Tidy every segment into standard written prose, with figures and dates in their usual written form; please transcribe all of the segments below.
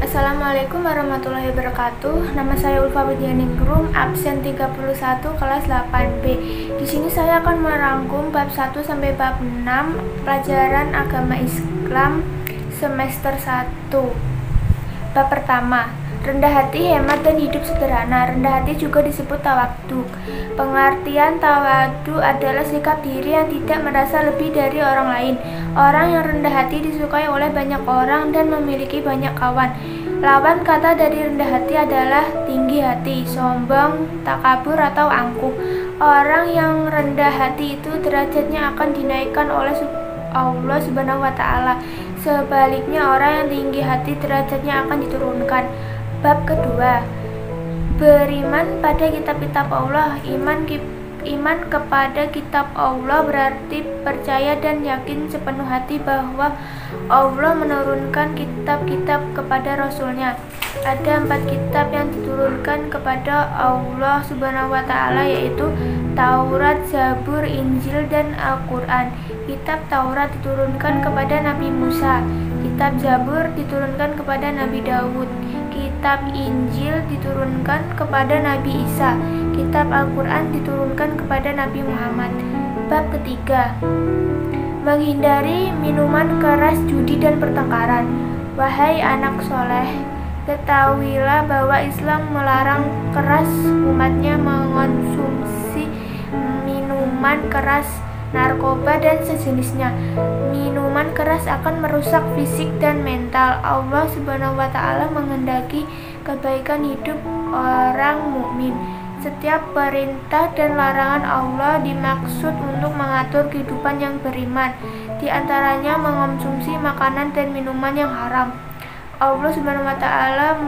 Assalamualaikum warahmatullahi wabarakatuh. Nama saya Ulfa Widianingrum, absen 31 kelas 8B. Di sini saya akan merangkum bab 1 sampai bab 6 pelajaran agama Islam semester 1. Bab pertama, rendah hati, hemat, dan hidup sederhana. Rendah hati juga disebut tawaduk. Pengertian tawaduk adalah sikap diri yang tidak merasa lebih dari orang lain. Orang yang rendah hati disukai oleh banyak orang dan memiliki banyak kawan. Lawan kata dari rendah hati adalah tinggi hati, sombong, takabur, atau angkuh. Orang yang rendah hati itu derajatnya akan dinaikkan oleh Allah Subhanahu wa Ta'ala. Sebaliknya, orang yang tinggi hati derajatnya akan diturunkan. Bab kedua, beriman pada kitab-kitab Allah. Iman kepada kitab Allah berarti percaya dan yakin sepenuh hati bahwa Allah menurunkan kitab-kitab kepada Rasulnya. Ada 4 kitab yang diturunkan kepada Allah Subhanahu wa Ta'ala, yaitu Taurat, Zabur, Injil, dan Al-Quran. Kitab Taurat diturunkan kepada Nabi Musa. Kitab Zabur diturunkan kepada Nabi Daud. Kitab Injil diturunkan kepada Nabi Isa. Kitab Al-Quran diturunkan kepada Nabi Muhammad. Bab ketiga, menghindari minuman keras, judi, dan pertengkaran. Wahai anak soleh, ketahuilah bahwa Islam melarang keras umatnya mengonsumsi minuman keras, narkoba, dan sejenisnya. Minuman keras akan merusak fisik dan mental. Allah Subhanahu wa Ta'ala menghendaki kebaikan hidup orang mukmin. Setiap perintah dan larangan Allah dimaksud untuk mengatur kehidupan yang beriman. Di antaranya mengonsumsi makanan dan minuman yang haram. Allah Subhanahu wa Ta'ala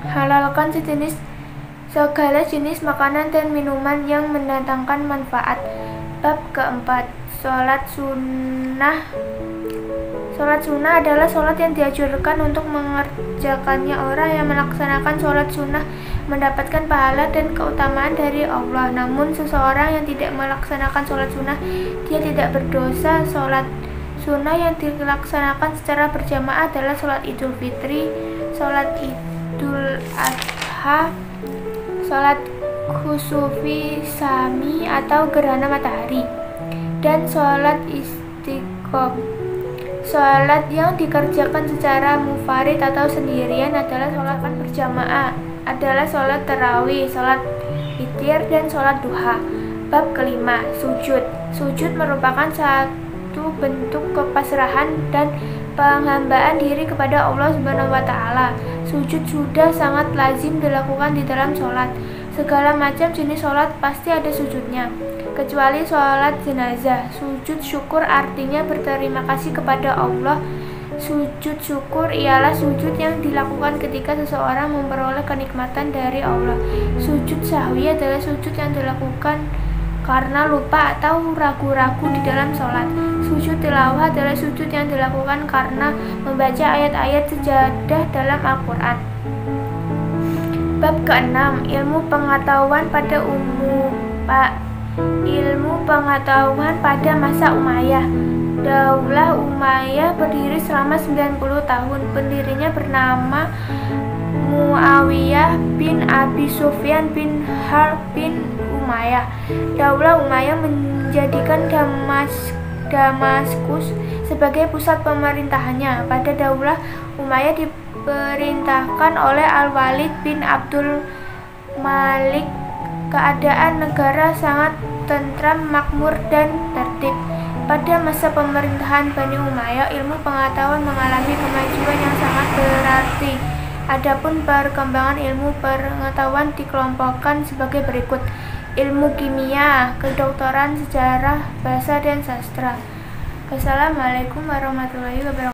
menghalalkan segala jenis makanan dan minuman yang mendatangkan manfaat. Bab keempat, sholat sunnah. Sholat sunnah adalah sholat yang dianjurkan untuk mengerjakannya. Orang yang melaksanakan sholat sunnah mendapatkan pahala dan keutamaan dari Allah. Namun seseorang yang tidak melaksanakan sholat sunnah, dia tidak berdosa. Sholat sunnah yang dilaksanakan secara berjamaah adalah sholat Idul Fitri, sholat Idul Adha, sholat Khusufi Sami atau gerhana matahari, dan sholat istiqomah. Sholat yang dikerjakan secara mufarid atau sendirian adalah sholat berjamaah, adalah sholat tarawih, sholat witir, dan sholat duha. Bab kelima, sujud. Sujud merupakan satu bentuk kepasrahan dan penghambaan diri kepada Allah Subhanahu wa Ta'ala. Sujud sudah sangat lazim dilakukan di dalam sholat. Segala macam jenis sholat pasti ada sujudnya, kecuali sholat jenazah. Sujud syukur artinya berterima kasih kepada Allah. Sujud syukur ialah sujud yang dilakukan ketika seseorang memperoleh kenikmatan dari Allah. Sujud sahwi adalah sujud yang dilakukan karena lupa atau ragu-ragu di dalam sholat. Sujud tilawah adalah sujud yang dilakukan karena membaca ayat-ayat sejadah dalam Al-Quran. Bab ke-6, ilmu pengetahuan pada ilmu pengetahuan pada masa Umayyah. Daulah Umayyah berdiri selama 90 tahun. Pendirinya bernama Muawiyah bin Abi Sufyan bin Harb bin Umayyah. Daulah Umayyah menjadikan Damaskus sebagai pusat pemerintahannya. Pada Daulah Umayyah diperintahkan oleh Al-Walid bin Abdul Malik. Keadaan negara sangat tentram, makmur, dan tertib. Pada masa pemerintahan Bani Umayyah, ilmu pengetahuan mengalami kemajuan yang sangat berarti. Adapun perkembangan ilmu pengetahuan dikelompokkan sebagai berikut: ilmu kimia, kedokteran, sejarah, bahasa, dan sastra. Wassalamualaikum warahmatullahi wabarakatuh.